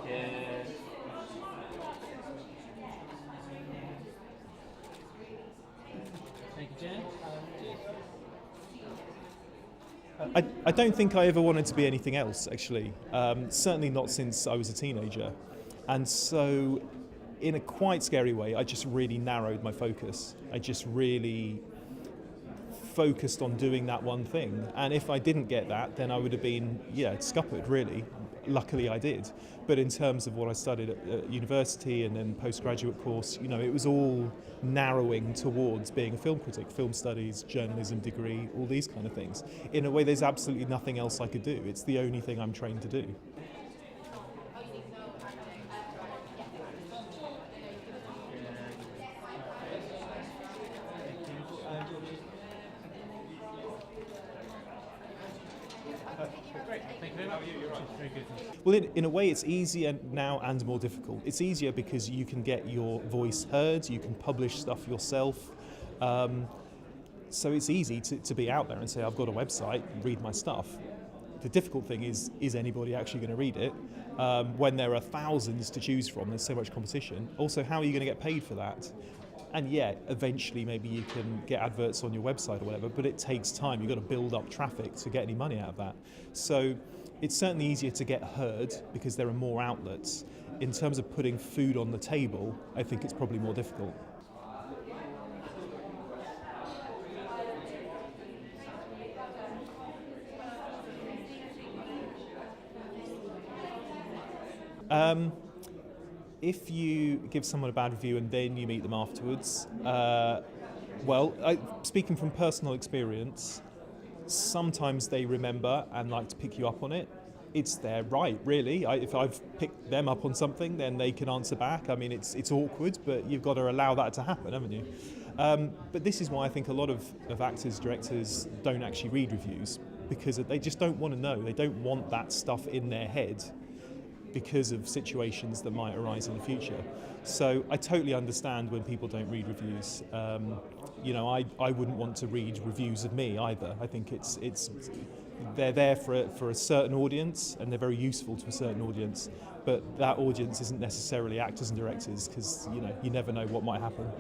Yeah. Thank you, Jen. I don't think I ever wanted to be anything else, actually. Certainly not since I was a teenager. And so, in a quite scary way, I just really narrowed my focus. I just really focused on doing that one thing. And if I didn't get that, then I would have been, scuppered, really. Luckily I did. But in terms of what I studied at university and then postgraduate course, it was all narrowing towards being a film critic, film studies, journalism degree, all these kind of things. In a way, there's absolutely nothing else I could do. It's the only thing I'm trained to do. Well, in a way, it's easier now and more difficult. It's easier because you can get your voice heard, you can publish stuff yourself. So it's easy to be out there and say, I've got a website, read my stuff. The difficult thing is anybody actually going to read it? When there are thousands to choose from, there's so much competition. Also, how are you going to get paid for that? And eventually maybe you can get adverts on your website or whatever, but it takes time. You've got to build up traffic to get any money out of that. So it's certainly easier to get heard because there are more outlets. In terms of putting food on the table, I think it's probably more difficult. If you give someone a bad review and then you meet them afterwards, speaking from personal experience, sometimes they remember and like to pick you up on it. It's their right, really. If I've picked them up on something, then they can answer back. I mean, it's awkward, but you've got to allow that to happen, haven't you? But this is why I think a lot of actors, directors don't actually read reviews, because they just don't want to know. They don't want that stuff in their head because of situations that might arise in the future. So I totally understand when people don't read reviews. I wouldn't want to read reviews of me either. I think they're there for a certain audience, and they're very useful to a certain audience, but that audience isn't necessarily actors and directors, because you never know what might happen.